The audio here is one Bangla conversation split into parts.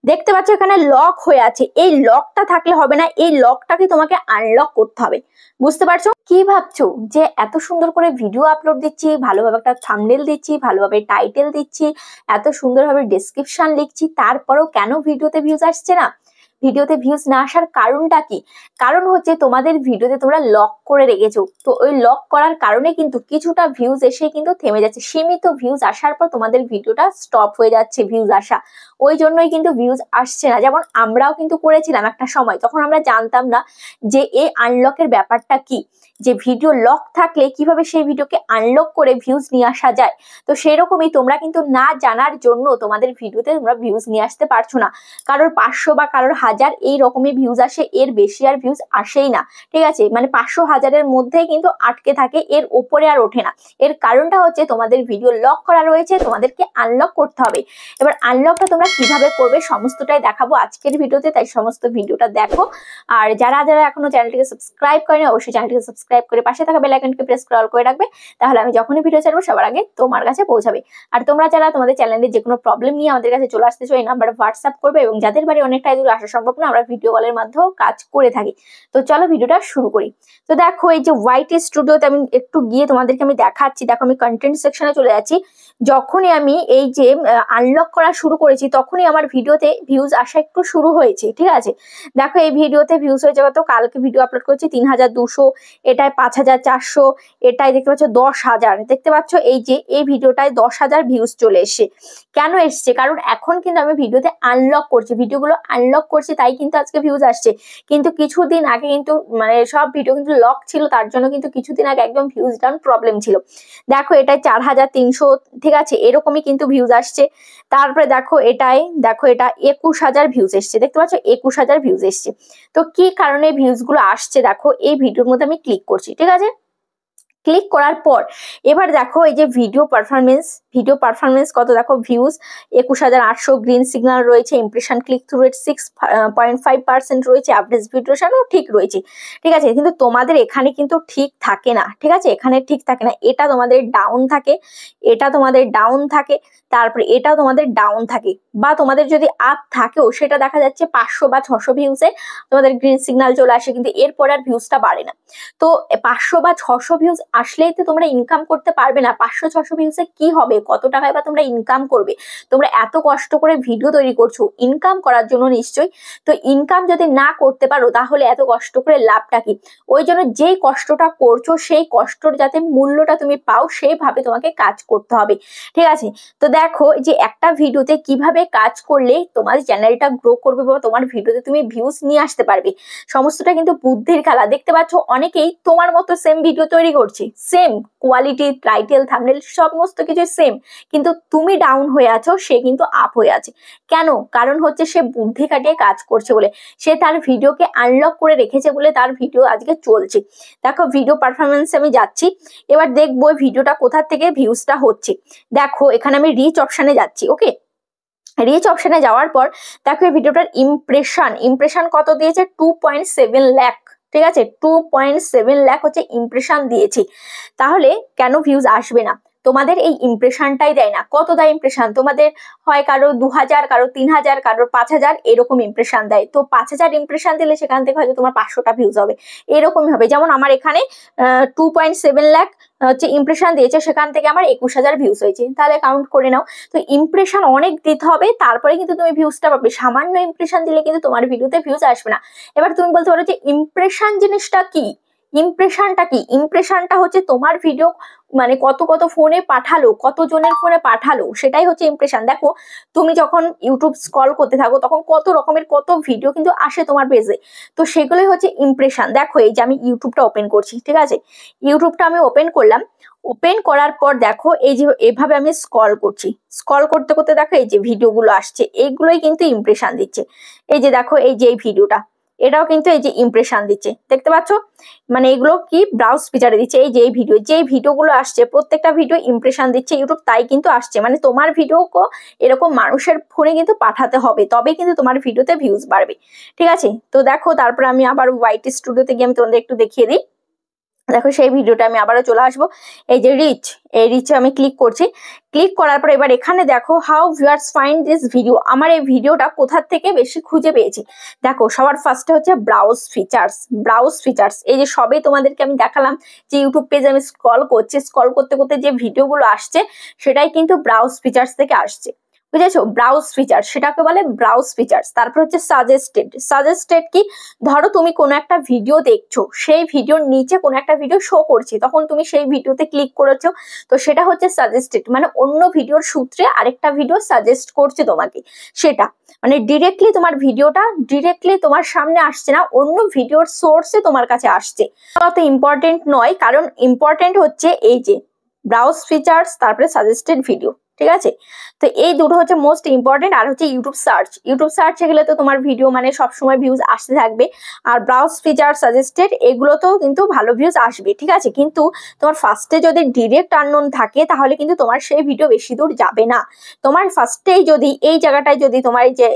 দেখতে পাচ্ছ এখানে লক হয়ে আছে, এই লকটা থাকলে হবে না, এই লকটাকে তোমাকে আনলক করতে হবে। বুঝতে পারছো? কি ভাবছো যে এত সুন্দর করে ভিডিও আপলোড দিচ্ছি, ভালোভাবে একটা থাম্বনেল দিচ্ছি, ভালোভাবে টাইটেল দিচ্ছি, এত সুন্দরভাবে ডেসক্রিপশন লিখছি, তারপরেও কেন ভিডিওতে ভিউজ আসছে না? ভিডিওতে ভিউজ না আসার কারণটা কি? কারণ হচ্ছে তোমাদের ভিডিওতে তোমরা লক করে রেখেছো। তো ওই লক করার কারণে কিন্তু কিছুটা ভিউজ এসে কিন্তু থেমে যাচ্ছে, সীমিত ভিউজ আসার পর তোমাদের ভিডিওটা স্টপ হয়ে যাচ্ছে ভিউজ আসা, ওই জন্যই কিন্তু ভিউজ আসছে না। যেমন আমরাও কিন্তু করেছিলাম একটা সময়, তখন আমরা জানতাম না যে এই আনলকের ব্যাপারটা কি, যে ভিডিও লক থাকলে কিভাবে সেই ভিডিওকে আনলক করে ভিউজ নিয়ে আসা যায়। তো সেরকমই তোমরা কিন্তু না জানার জন্য তোমাদের ভিডিওতে তোমরা ভিউজ নিয়ে আসতে পারছো না। কারোর 500 বা কারোর 1000 এই রকমই ভিউজ আসে, এর বেশি আর ভিউজ আসেই না। ঠিক আছে, মানে 500 1000-এর মধ্যেই কিন্তু আটকে থাকে, এর উপরে আর ওঠে না। এর কারণটা হচ্ছে তোমাদের ভিডিও লক করা রয়েছে, তোমাদেরকে আনলক করতে হবে। এবার আনলকটা তোমরা কিভাবে করবে সমস্তটাই দেখাবো আজকের ভিডিওতে, তাই সমস্ত ভিডিওটা দেখো। আর যারা যারা এখনো চ্যানেলটিকে সাবস্ক্রাইব করেনি অবশ্যই চ্যানেলটিকে সাবস্ক্রাইব করে পাশে থাকা বেল আইকনটিকে প্রেস করে অল করে রাখবে, তাহলে আমি যখনই ভিডিও ছাড়বো সবার আগে তোমার কাছে পৌঁছাবে। আর তোমরা যারা তোমাদের চ্যানেলে যে কোনো প্রবলেম নিয়ে আমাদের কাছে চলে আসতে চাও, এই নাম্বারে হোয়াটসঅ্যাপ করবে, এবং যাদের বাড়ি অনেকটাই দূরে আসা সম্ভব না, আমরা ভিডিও কলের মাধ্যমেও কাজ করে থাকি। তো চলো ভিডিওটা শুরু করি। তো দেখো এই যে ওয়াইট স্টুডিওতে আমি একটু গিয়ে তোমাদেরকে আমি দেখাচ্ছি। দেখো আমি কন্টেন্ট সেকশনে চলে যাচ্ছি। যখনই আমি এই যে আনলক করা শুরু করেছি তখনই আমার ভিডিওতে ভিউজ আসা একটু শুরু হয়েছে। ঠিক আছে, দেখো এই ভিডিওতে ভিউজ হয়েছে কত, কালকে ভিডিও আপলোড করেছি 3200, এটায় 5400, এটাই দেখতে পাচ্ছ 10,000। দেখতে পাচ্ছ এই যে এই ভিডিওটায় 10,000 ভিউজ চলে এসছে। কেন এসছে? কারণ এখন কিন্তু আমি ভিডিওতে আনলক করছি, ভিডিওগুলো আনলক করছি, তাই কিন্তু আজকে ভিউজ আসছে। কিন্তু কিছুদিন আগে কিন্তু মানে সব ভিডিও কিন্তু লক ছিল, তার জন্য কিন্তু কিছুদিন আগে একদম ভিউজ ডাউন প্রবলেম ছিল। দেখো এটাই 4300, ঠিক আছে, এরকমই কিন্তু ভিউজ আসছে। তারপরে দেখো এটাই, দেখো এটা 21,000 ভিউজ এসছে। দেখতে পাচ্ছ 21,000 ভিউজ এসছে। তো কি কারণে ভিউজ গুলো আসছে দেখো, এই ভিডিওর মধ্যে আমি ক্লিক করছি। ঠিক আছে, ক্লিক করার পর এবার দেখো এই যে ভিডিও পারফরমেন্স কত, দেখো ভিউজ 21,800, গ্রিন সিগন্যাল রয়েছে, ইমপ্রেশন ক্লিক থ্রু রেট 6.5% রয়েছে, অ্যাভারেজ ভিডিওশনও ঠিক রয়েছে। ঠিক আছে, কিন্তু তোমাদের এখানে কিন্তু ঠিক থাকে না। ঠিক আছে, এখানে ঠিক থাকে না, এটা তোমাদের ডাউন থাকে, এটা তোমাদের ডাউন থাকে, তারপরে এটাও তোমাদের ডাউন থাকে। বা তোমাদের যদি আপ থাকেও সেটা দেখা যাচ্ছে 500 বা 600 ভিউজে তোমাদের গ্রিন সিগন্যাল চলে আসে, কিন্তু এরপর আর ভিউজটা বাড়ে না। তো 500 বা 600 ভিউজ আসলেই তো তোমরা ইনকাম করতে পারবে না। 500-600 ভিউজে কি হবে, কত টাকায় বা তোমরা ইনকাম করবে? তোমরা এত কষ্ট করে ভিডিও তৈরি করছো ইনকাম করার জন্য নিশ্চয়ই, তো ইনকাম যদি না করতে পারো তাহলে এত কষ্ট করে লাভটা কি? ওই জন্য যেই কষ্টটা করছো সেই কষ্টর যাতে মূল্যটা তুমি পাও সেইভাবে তোমাকে কাজ করতে হবে। ঠিক আছে, তো দেখো যে একটা ভিডিওতে কিভাবে কাজ করলে তোমার চ্যানেলটা গ্রো করবে বা তোমার ভিডিওতে তুমি ভিউজ নিয়ে আসতে পারবে, সমস্তটা কিন্তু বুদ্ধির খেলা। দেখতে পাচ্ছ অনেকেই তোমার মতো সেম ভিডিও তৈরি করছে, সেম কোয়ালিটি, টাইটেল, থাম্বনেল সমস্ত কিছু সেম, কিন্তু তুমি ডাউন হয়ে আছো, সে কিন্তু আপ হয়ে আছে। কেন? কারণ হচ্ছে সে বুদ্ধি খাটিয়ে কাজ করছে বলে, সে তার ভিডিওকে আনলক করে রেখেছে বলে তার ভিডিও আজকে চলছে। দেখো ভিডিও পারফরমেন্সে আমি যাচ্ছি, এবার দেখবো ভিডিওটা কোথা থেকে ভিউজটা হচ্ছে। দেখো এখানে আমি রিচ অপশানে যাচ্ছি। ওকে, রিচ অপশনে যাওয়ার পর দেখো এই ভিডিওটার ইমপ্রেশন কত দিয়েছে, 2.7 লাখ। ঠিক আছে, 2.7 লাখ হচ্ছে ইমপ্রেশন দিয়েছি। তাহলে কেন ভিউজ আসবে না? তোমাদের এই ইমপ্রেশনটাই দেয় না। কত দেয় ইমপ্রেশন তোমাদের? হয় কারো 2000, কারো 3000, কারো 5000, এরকম ইমপ্রেশন দেয়। তো 5000 ইমপ্রেশন দিলে সেখান থেকে হয়তো তোমার 500টা ভিউজ হবে, এরকমই হবে। যেমন আমার এখানে 2.7 লাখ হচ্ছে ইমপ্রেশন দিয়েছে, সেখান থেকে আমার 21,000 ভিউজ হয়েছে, তাহলে কাউন্ট করে নাও। তো ইমপ্রেশন অনেক দিতে হবে, তারপরে কিন্তু তুমি ভিউজটা পাবে। সামান্য ইমপ্রেশন দিলে কিন্তু তোমার ভিডিওতে ভিউজ আসবে না। এবার তুমি বলতে পারো যে ইমপ্রেশন জিনিসটা কি? ইমপ্রেশনটা কি? ইমপ্রেশনটা হচ্ছে তোমার ভিডিও মানে কত কত ফোনে পাঠালো, কত জনের ফোনে পাঠালো, সেটাই হচ্ছে ইমপ্রেশন। দেখো তুমি যখন ইউটিউব স্ক্রল করতে থাকো তখন কত রকমের কত ভিডিও কিন্তু আসে তোমার পেজে, তো সেগুলোই হচ্ছে ইমপ্রেশন। দেখো এই যে আমি ইউটিউবটা ওপেন করছি। ঠিক আছে, ইউটিউবটা আমি ওপেন করলাম। ওপেন করার পর দেখো এই যে এভাবে আমি স্ক্রল করছি, স্ক্রল করতে করতে দেখো এই যে ভিডিওগুলো আসছে, এইগুলোই কিন্তু ইমপ্রেশন দিচ্ছে। এই যে দেখো এই যে এই ভিডিওটা, এটাও কিন্তু এই যে ইমপ্রেশন দিচ্ছে। দেখতে পাচ্ছ, মানে এগুলো কি ব্রাউজ ফিচারে দিচ্ছে। এই যে এই ভিডিওগুলো আসছে, প্রত্যেকটা ভিডিও ইমপ্রেশন দিচ্ছে ইউটিউব, তাই কিন্তু আসছে। মানে তোমার ভিডিওকে এরকম মানুষের ফোনে কিন্তু পাঠাতে হবে, তবে কিন্তু তোমার ভিডিওতে ভিউজ বাড়বে। ঠিক আছে, তো দেখো তারপর আমি আবার হোয়াইট স্টুডিওতে গিয়ে আমি তোমাদের একটু দেখিয়ে দিই। দেখো সেই ভিডিওটা আমি আবারও চলে আসবো, এই যে রিচ, এই রিচে আমি ক্লিক করছি। ক্লিক করার পর এবার এখানে দেখো how viewers find this video, আমার এই ভিডিওটা কোথা থেকে বেশি খুঁজে পেয়েছি। দেখো সবার ফার্স্টে হচ্ছে ব্রাউজ ফিচার্স। ব্রাউজ ফিচার্স এই যে সবে তোমাদেরকে আমি দেখালাম যে ইউটিউব পেজে আমি স্ক্রল করছি, স্ক্রল করতে করতে যে ভিডিওগুলো আসছে সেটাই কিন্তু ব্রাউজ ফিচার্স থেকে আসছে, বুঝেছো? ব্রাউজ ফিচার সেটাকে বলে ব্রাউজ ফিচার্স। তারপর হচ্ছে সাজেস্টেড। সাজেস্টেড কি, ধরো তুমি কোনো একটা ভিডিও দেখছো, সেই ভিডিওর নিচে কোনো একটা ভিডিও শো করছে, তখন তুমি সেই ভিডিওতে ক্লিক করেছো, তো সেটা হচ্ছে সাজেস্টেড, মানে অন্য ভিডিওর সূত্রে আরেকটা ভিডিও সাজেস্ট করছে তোমাকে, সেটা মানে ডিরেক্টলি তোমার ভিডিওটা ডিরেক্টলি তোমার সামনে আসছে না, অন্য ভিডিওর সোর্সে তোমার কাছে আসছে। অত ইম্পর্টেন্ট নয়, কারণ ইম্পর্টেন্ট হচ্ছে এই যে ব্রাউজ ফিচার্স তারপরে সাজেস্টেড ভিডিও, ঠিক আছে? তো এই দুটো হচ্ছে মোস্ট ইম্পর্টেন্ট। আর হচ্ছে ইউটিউব সার্চ। ইউটিউব সার্চে গেলে তো তোমার ভিডিও মানে সবসময় ভিউজ আসতে থাকবে, আর ব্রাউজ ফিচার সাজেস্টেড এগুলোতেও কিন্তু ভালো ভিউজ আসবে, ঠিক আছে? কিন্তু তোমার ফার্স্টে যদি ডিরেক্ট আননোন থাকে তাহলে কিন্তু তোমার সেই ভিডিও বেশি দূর যাবে না। তোমার ফার্স্টেই যদি এই জায়গাটায় যদি তোমার এই যে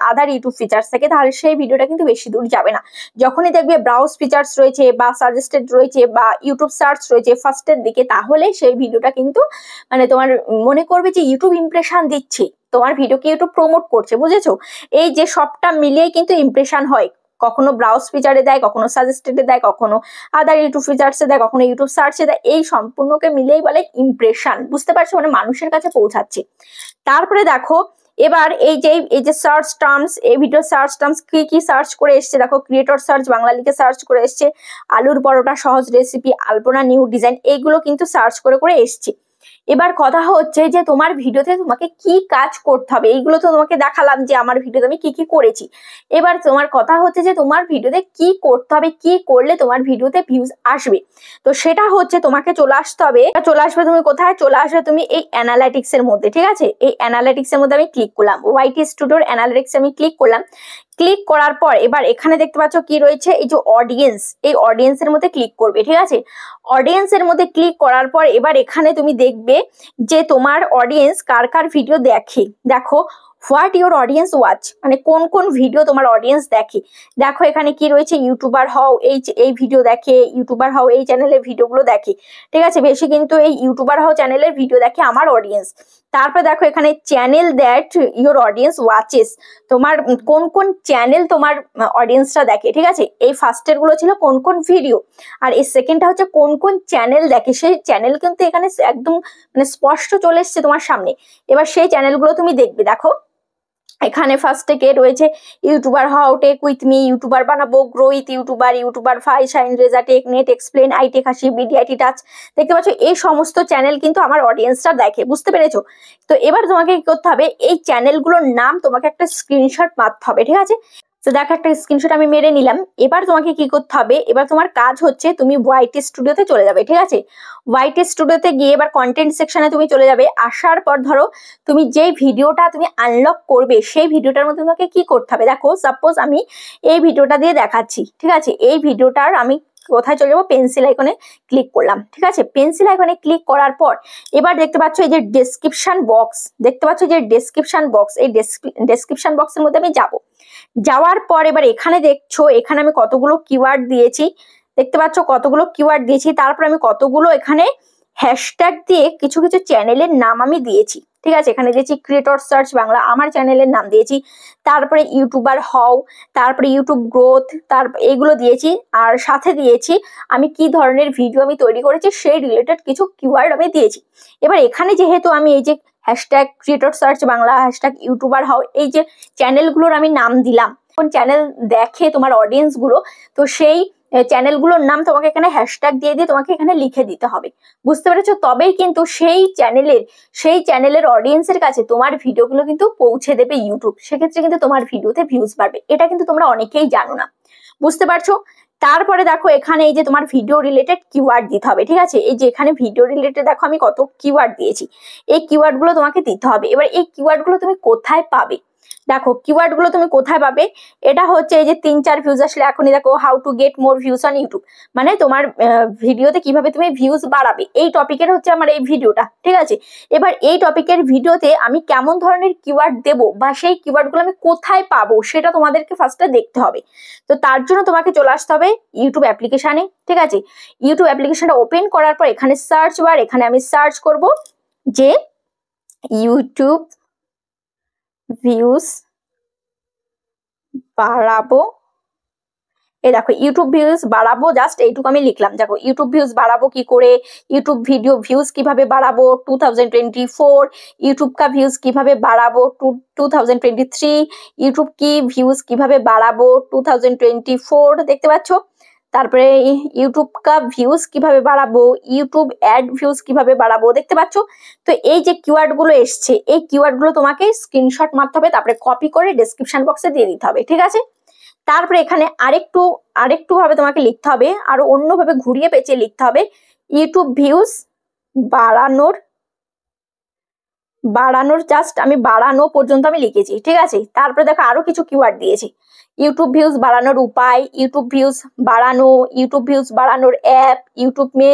আদার ইউটিউব ফিচার্স থাকে তাহলে সেই ভিডিওটা কিন্তু বেশি দূর যাবে না। যখনই দেখবে ব্রাউজ ফিচার্স রয়েছে বা সাজেস্টেড রয়েছে বা ইউটিউব সার্চ রয়েছে ফার্স্টের দিকে, তাহলে সেই ভিডিওটা কিন্তু মানে তোমার মনে করবে যে ইউটিউব ইমপ্রেশন দিচ্ছে, তোমার ভিডিওকে ইউটিউব প্রমোট করছে, বুঝেছো? এই যে সবটা মিলিয়ে কিন্তু ইমপ্রেশন হয়, কখনো ব্রাউজ ফিচারে দেয়, কখনো সাজেস্টেডে দেয়, কখনো আদার ইউটিউব ফিচার্সে দেয়, কখনো ইউটিউব সার্চে দেয়, এই সম্পূর্ণকে মিলিয়েই বলে ইমপ্রেশন, বুঝতে পারছো? মানে মানুষের কাছে পৌঁছাচ্ছে। তারপরে দেখো এবার এই যে সার্চ টার্মস, এই ভিডিও সার্চ টার্মস কি কি সার্চ করে এসছে, দেখো ক্রিয়েটর সার্চ বাংলা লিখে সার্চ করে এসছে, আলুর পরোটা সহজ রেসিপি, আলপনা নিউ ডিজাইন, এইগুলো কিন্তু সার্চ করে করে এসছে। এবার কথা হচ্ছে যে তোমার ভিডিওতে তোমাকে কি কাজ করতে হবে, এইগুলো তো তোমাকে দেখালাম যে আমার ভিডিওতে আমি কি কি করেছি। এবার তোমার কথা হচ্ছে যে তোমার ভিডিওতে কি করতে হবে, কি করলে তোমার ভিডিওতে ভিউজ আসবে। তো সেটা হচ্ছে তোমাকে চলে আসতে হবে, তুমি কোথায় চলে আসবে, তুমি এই অ্যানালাইটিক্স এর মধ্যে, ঠিক আছে? এই অ্যানালাইটিক্স এর মধ্যে আমি ক্লিক করলাম, ওয়াইটি স্টুডিওর অ্যানালাইটিক্স আমি ক্লিক করলাম। ক্লিক করার পর এবার এখানে দেখতে পাচ্ছ কি রয়েছে, এই যে অডিয়েন্স, এই অডিয়েন্স এর মধ্যে ক্লিক করবে, ঠিক আছে? অডিয়েন্স এর মধ্যে ক্লিক করার পর এবার এখানে তুমি দেখবে যে তোমার অডিয়েন্স কার কার ভিডিও দেখে। দেখো হোয়াট ইউর অডিয়েন্স ওয়াচ, মানে কোন কোন ভিডিও তোমার অডিয়েন্স দেখে। দেখো এখানে কি রয়েছে, ইউটিউবার হও এই ভিডিও দেখে, ইউটিউবার হও এই চ্যানেলের ভিডিওগুলো দেখে, ঠিক আছে? বেশি কিন্তু এই ইউটিউবার হও চ্যানেলের ভিডিও দেখে আমার অডিয়েন্স। তারপর দেখো এখানে channel that your audience watches, তোমার কোন কোন চ্যানেল তোমার অডিয়েন্সটা দেখে, ঠিক আছে? এই ফার্স্টের গুলো ছিল কোন কোন ভিডিও, আর এই সেকেন্ডটা হচ্ছে কোন কোন চ্যানেল দেখে। সেই চ্যানেল কিন্তু এখানে একদম মানে স্পষ্ট চলে এসছে তোমার সামনে। এবার সেই চ্যানেলগুলো তুমি দেখবে। দেখো এখানে ফার্স্টে কে রয়েছে, YouTuber how tech with me, YouTuber বানাবো, গ্রো উইথ ইউটিউবার, ইউটিউবার ফাই shine Reza tech, net explain, I tech Hasi, BDIT touch, দেখতে পাচ্ছ এই সমস্ত চ্যানেল কিন্তু আমার অডিয়েন্সটা দেখে, বুঝতে পেরেছো? তো এবার তোমাকে কি করতে হবে, এই চ্যানেলগুলোর নাম তোমাকে একটা স্ক্রিনশট মারতে হবে, ঠিক আছে? তো দেখো একটা স্ক্রিনশট আমি মেরে নিলাম। এবার তোমাকে কি করতে হবে, এবার তোমার কাজ হচ্ছে তুমি ওয়াইটি স্টুডিওতে চলে যাবে, ঠিক আছে? ওয়াইটি স্টুডিওতে গিয়ে এবার কন্টেন্ট সেকশনে তুমি চলে যাবে। আসার পর ধরো তুমি যেই ভিডিওটা তুমি আনলক করবে সেই ভিডিওটার মধ্যে তোমাকে কি করতে হবে। দেখো সাপোজ আমি এই ভিডিওটা দিয়ে দেখাচ্ছি, ঠিক আছে? এই ভিডিওটার আমি কোথায় চলে যাবো, পেন্সিল আইকনে ক্লিক করলাম, ঠিক আছে? পেন্সিল আইকনে ক্লিক করার পর এবার দেখতে পাচ্ছ এই যে ডেসক্রিপশন বক্স, দেখতে পাচ্ছ যে ডেসক্রিপশন বক্স, এই ডেসক্রিপশন বক্সের মধ্যে আমি যাব। যাওয়ার পর এবার এখানে দেখছো এখানে আমি কতগুলো কিওয়ার্ড দিয়েছি, দেখতে পাচ্ছ কতগুলো কিওয়ার্ড দিয়েছি। তারপর আমি কতগুলো এখানে হ্যাশট্যাগ দিয়ে কিছু কিছু চ্যানেলের নাম আমি দিয়েছি, ঠিক আছে? এখানে দিয়েছি ক্রিয়েটর সার্চ বাংলা, আমার চ্যানেলের নাম দিয়েছি, তারপরে ইউটিউবার হও, তারপরে ইউটিউব গ্রোথ, তারপর এগুলো দিয়েছি। আর সাথে দিয়েছি আমি কি ধরনের ভিডিও আমি তৈরি করেছি সেই রিলেটেড কিছু কিওয়ার্ড আমি দিয়েছি। এবার এখানে যেহেতু আমি এই যে hashtag creator search Bangla, hashtag YouTuber হও, এই যে চ্যানেলগুলোর আমি নাম দিলাম, কোন চ্যানেল দেখে তোমার অডিয়েন্স গুলো, তো সেই চ্যানেলগুলোর নাম তোমাকে এখানে হ্যাশট্যাগ দিয়ে দিয়ে তোমাকে এখানে লিখে দিতে হবে, বুঝতে পেরেছো? তবেই কিন্তু সেই চ্যানেলের অডিয়েন্সের কাছে তোমার ভিডিওগুলো কিন্তু পৌঁছে দেবে ইউটিউব, সেক্ষেত্রে কিন্তু তোমার ভিডিওতে ভিউজ বাড়বে। এটা কিন্তু তোমরা অনেকেই জানো না, বুঝতে পারছো? তারপরে দেখো এখানে এই যে তোমার ভিডিও রিলেটেড কিওয়ার্ড দিতে হবে, ঠিক আছে? এই যে এখানে ভিডিও রিলেটেড দেখো আমি কত কিওয়ার্ড দিয়েছি, এই কিওয়ার্ড গুলো তোমাকে দিতে হবে। এবার এই কিওয়ার্ড গুলো তুমি কোথায় পাবে, দেখো কিওয়ার্ড গুলো তুমি কোথায় পাবে, এটা হচ্ছে এই যে 3-4 ভিউজ আসলে এখনই দেখো how to get more views on YouTube, মানে তোমার ভিডিওতে কিভাবে তুমি ভিউজ বাড়াবে, এই টপিকের হচ্ছে আমার এই ভিডিওটা, ঠিক আছে। এবার এই টপিকের ভিডিওতে আমি কেমন ধরনের কিওয়ার্ড দেব বা সেই কিওয়ার্ড গুলো আমি কোথায় পাবো সেটা তোমাদেরকে ফার্স্টে দেখতে হবে। তো তার জন্য তোমাকে চলে আসতে হবে ইউটিউব অ্যাপ্লিকেশনে, ঠিক আছে। ইউটিউব অ্যাপ্লিকেশনটা ওপেন করার পর এখানে সার্চ বার, এখানে আমি সার্চ করব যে ইউটিউব ভিউজ বাড়াবো। এই দেখো ইউটিউব ভিউজ বাড়াবো, জাস্ট এইটুকু আমি লিখলাম। দেখো ইউটিউব ভিউজ বাড়াবো কি করে, ইউটিউব ভিডিও ভিউজ কিভাবে বাড়াবো 2024, ইউটিউব কা ভিউজ কিভাবে বাড়াবো 2023, ইউটিউব কি ভিউজ কিভাবে বাড়াবো 2024, দেখতে পাচ্ছ। তারপরে ইউটিউব কা ভিউজ কিভাবে বাড়াবো, ইউটিউব অ্যাড ভিউজ কিভাবে বাড়াবো, দেখতে পাচ্ছ। তো এই যে কিওয়ার্ড গুলো এসছে, এই কিওয়ার্ড গুলো তোমাকে স্ক্রিনশট মারতে হবে, তারপরে কপি করে ডেসক্রিপশন বক্সে দিয়ে দিতে হবে, ঠিক আছে। তারপরে এখানে আরেকটু ভাবে তোমাকে লিখতে হবে, আরো অন্যভাবে ঘুরিয়ে পেঁচিয়ে লিখতে হবে ইউটিউব ভিউজ বাড়ানোর জাস্ট আমি বাড়ানো পর্যন্ত আমি লিখেছি, ঠিক আছে। তারপরে দেখো আরো কিছু কিওয়ার্ড দিয়েছি, ইউটিউব ভিউজ বাড়ানোর উপায়, ইউটিউব ভিউজ বাড়ানো, ইউটিউব ভিউজ বাড়ানোর অ্যাপ, ইউটিউব মে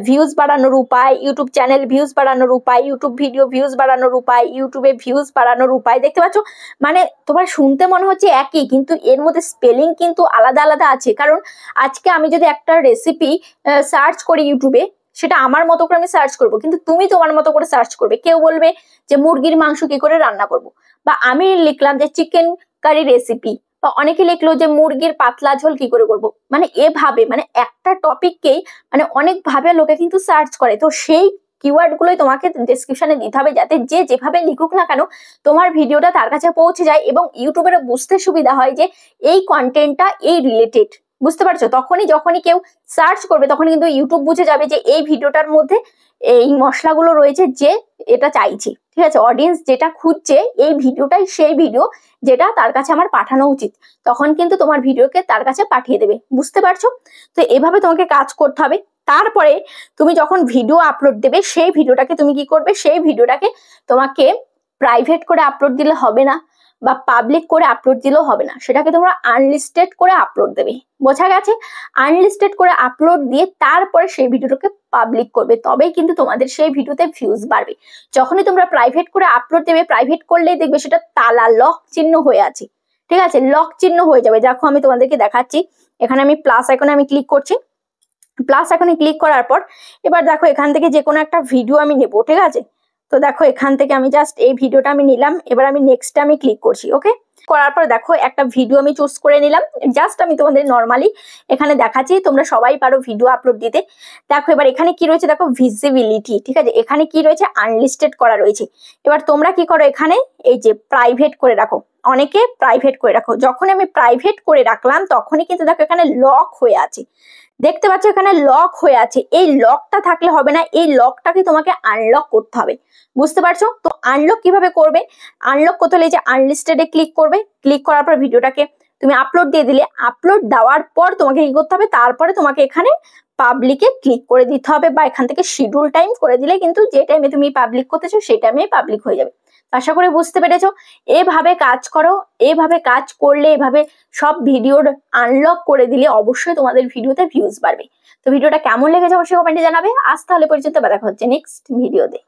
ভিউজ বাড়ানোর উপায়, ইউটিউব চ্যানেল ভিউজ বাড়ানোর উপায়, ইউটিউব ভিডিও ভিউজ বাড়ানোর উপায়, ইউটিউবে ভিউজ বাড়ানোর উপায়, দেখতে পাচ্ছ। মানে তোমার শুনতে মনে হচ্ছে একই, কিন্তু এর মধ্যে স্পেলিং কিন্তু আলাদা আলাদা আছে। কারণ আজকে আমি যদি একটা রেসিপি সার্চ করি ইউটিউবে, সেটা আমার মতো করে আমি সার্চ করব, কিন্তু তুমি তোমার মতো করে সার্চ করবে। কেউ বলবে যে মুরগির মাংস কি করে রান্না করব, বা আমি লিখলাম যে চিকেন কারি রেসিপি, বা অনেকে লিখলো যে মুরগির পাতলা ঝোল কি করে করব। মানে এভাবে মানে একটা টপিককেই মানে অনেক ভাবে লোকে কিন্তু সার্চ করে। তো সেই কিওয়ার্ড গুলোই তোমাকে ডেসক্রিপশনে দিতে হবে, যাতে যে যেভাবে লিখুক না কেন তোমার ভিডিওটা তার কাছে পৌঁছে যায় এবং ইউটিউবের বুঝতে সুবিধা হয় যে এই কন্টেন্টটা এই রিলেটেড, বুঝতে পারছো। যখনই কেউ সার্চ করবে তখন কিন্তু ইউটিউব বুঝে যাবে যে এই ভিডিওটার মধ্যে এই মশলাগুলো রয়েছে, যে এটা চাইছি, ঠিক আছে। অডিয়েন্স যেটা খুঁজছে এই ভিডিওটাই সেই ভিডিও যেটা তার কাছে আমার পাঠানো উচিত, তখন কিন্তু তোমার ভিডিওকে তার কাছে পাঠিয়ে দেবে, বুঝতে পারছো। তো এভাবে তোমাকে কাজ করতে হবে। তারপরে তুমি যখন ভিডিও আপলোড দেবে সেই ভিডিওটাকে তুমি কি করবে, সেই ভিডিওটাকে তোমাকে প্রাইভেট করে আপলোড দিলে হবে না, বা পাবলিক করে আপলোড দিলেও হবে না, সেটাকে তোমরা আনলিস্টেড করে আপলোড দেবে, বোঝা গেছে। আনলিস্টেড করে আপলোড দিয়ে তারপরে সেই ভিডিওটাকে পাবলিক করবে, তবেই কিন্তু তোমাদের সেই ভিডিওতে ভিউজ বাড়বে। যখনই তোমরা প্রাইভেট করে আপলোড দেবে, প্রাইভেট করলেই দেখবে সেটা তালা লক চিহ্ন হয়ে আছে, ঠিক আছে, লক চিহ্ন হয়ে যাবে। দেখো আমি তোমাদেরকে দেখাচ্ছি, এখানে আমি প্লাস আইকনে আমি ক্লিক করছি। প্লাস আইকনে ক্লিক করার পর এবার দেখো এখান থেকে যে কোনো একটা ভিডিও আমি নেবো, ঠিক আছে। তো দেখো এখান থেকে আমি জাস্ট এই ভিডিওটা আমি নিলাম, এবার আমি নেক্সট আমি ক্লিক করছি। ওকে, করার পর দেখো একটা ভিডিও আমি চুজ করে নিলাম। জাস্ট আমি তোমাদের নর্মালি এখানে দেখাচ্ছি, তোমরা সবাই পারো ভিডিও আপলোড দিতে। দেখো এবার এখানে কি রয়েছে, দেখো ভিজিবিলিটি, ঠিক আছে। এখানে কি রয়েছে, আনলিস্টেড করা রয়েছে। এবার তোমরা কি করো, এখানে এই যে প্রাইভেট করে রাখো, অনেকে প্রাইভেট করে রাখো। যখন আমি প্রাইভেট করে রাখলাম তখনই কিন্তু দেখো এখানে লক হয়ে আছে, দেখতে পাচ্ছ এখানে লক হয়ে আছে। এই লকটা থাকলে হবে না, এই লকটাকে তোমাকে আনলক করতে হবে, বুঝতে পারছো। তো আনলক কিভাবে করবে, আনলক করতে হলে যে আনলিস্টেডে ক্লিক করবে, ক্লিক করার পর ভিডিওটাকে তুমি আপলোড দিয়ে দিলে, আপলোড দেওয়ার পর তোমাকে কি করতে হবে, তারপরে তোমাকে এখানে পাবলিকে ক্লিক করে দিতে হবে, বা এখান থেকে শিডিউল টাইম করে দিলে কিন্তু যে টাইমে তুমি পাবলিক করতেছো সেই টাইমে পাবলিক হয়ে যাবে। আশা করি বুঝতে পেরেছো। এভাবে কাজ করো, এভাবে কাজ করলে, এভাবে সব ভিডিওর আনলক করে দিলে অবশ্যই তোমাদের ভিডিওতে ভিউজ বাড়বে। তো ভিডিওটা কেমন লেগেছে অবশ্যই কমেন্টে জানাবে। আজ তাহলে পর্যন্ত দেখা হচ্ছে নেক্সট ভিডিওতে।